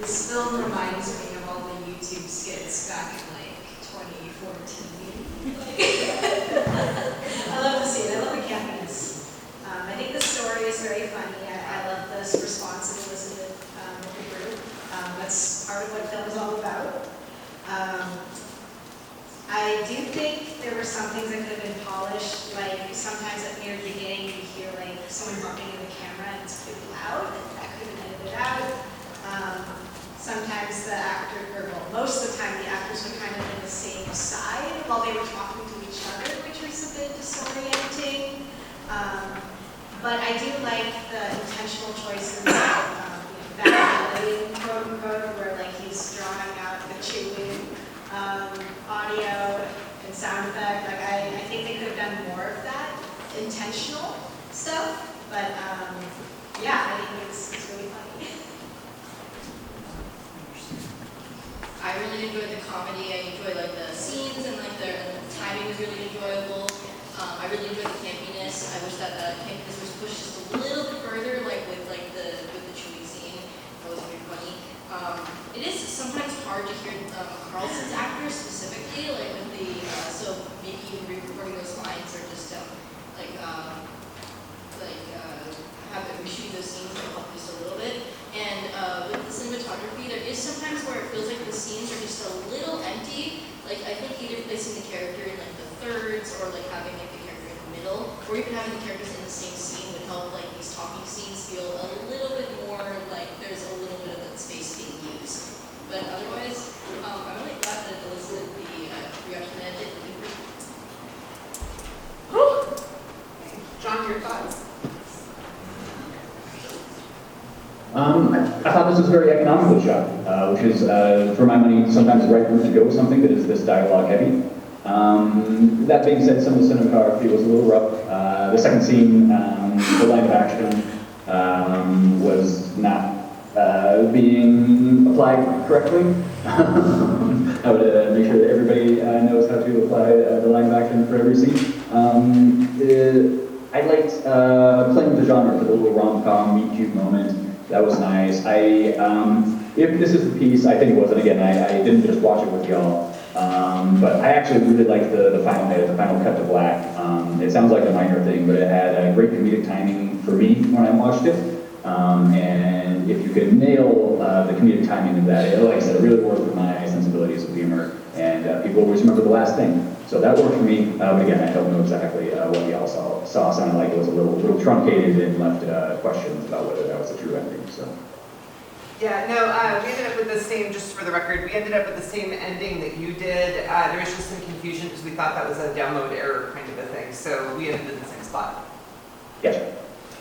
This film reminds me of all the YouTube skits back in like 2014. I love the scene. I love the campiness. I think the story is very funny. I love this response of Elizabeth with the group. That's part of what film is all about. I do think there were some things that could have been polished. Like sometimes at the near beginning you hear like someone bumping in the camera and it's pretty loud. That could have been edited out. Sometimes the actor, or well, most of the time the actors were kind of in the same side while they were talking to each other, which was a bit disorienting. But I do like the intentional choices of variability, quote unquote, where like he's drawing out the chewing audio and sound effect. Like I think they could have done more of that intentional stuff. But yeah, I think it's really funny. I really enjoyed the comedy. I enjoyed like the scenes and like the timing was really enjoyable. I really enjoyed the campiness. I wish that the campiness was pushed just a little bit further, like with the chewing scene. That was very funny. It is sometimes hard to hear Carlson's actors specifically, like with the so maybe even re-recording those lines or just have it reshoot those scenes to help just a little bit. And with the cinematography, there is sometimes where it feels like the scenes are just a little empty. Like I think either placing the character in like the thirds or like having like the character in the middle, or even having the characters in the same scene would help like these talking scenes feel a little bit more like there's a little bit of that space being used. But otherwise, I'm really glad that Elizabeth, the production editor, did the John, your thoughts? I thought this was very economically shot, which is, for my money, sometimes the right route to go with something that is this dialogue heavy. That being said, some of the cinematography was a little rough. The second scene, the line of action, was not being applied correctly. I would make sure that everybody knows how to apply the line of action for every scene. I liked playing with the genre for the little rom-com, meet-cute moment. That was nice. If this is the piece, I think it was, and again, I didn't just watch it with y'all, but I actually really liked the final edit, the final cut to black. It sounds like a minor thing, but it had a great comedic timing for me when I watched it. And if you could nail the comedic timing of that, like I said, it really worked with my sensibilities of humor, and people always remember the last thing. So that worked for me, but again, I don't know exactly what y'all saw. Sounded like it was a little truncated and left questions about whether that was a true ending. So. Yeah, no, we ended up with the same, just for the record, we ended up with the same ending that you did. There was just some confusion because we thought that was a download error kind of a thing. So we ended in the same spot.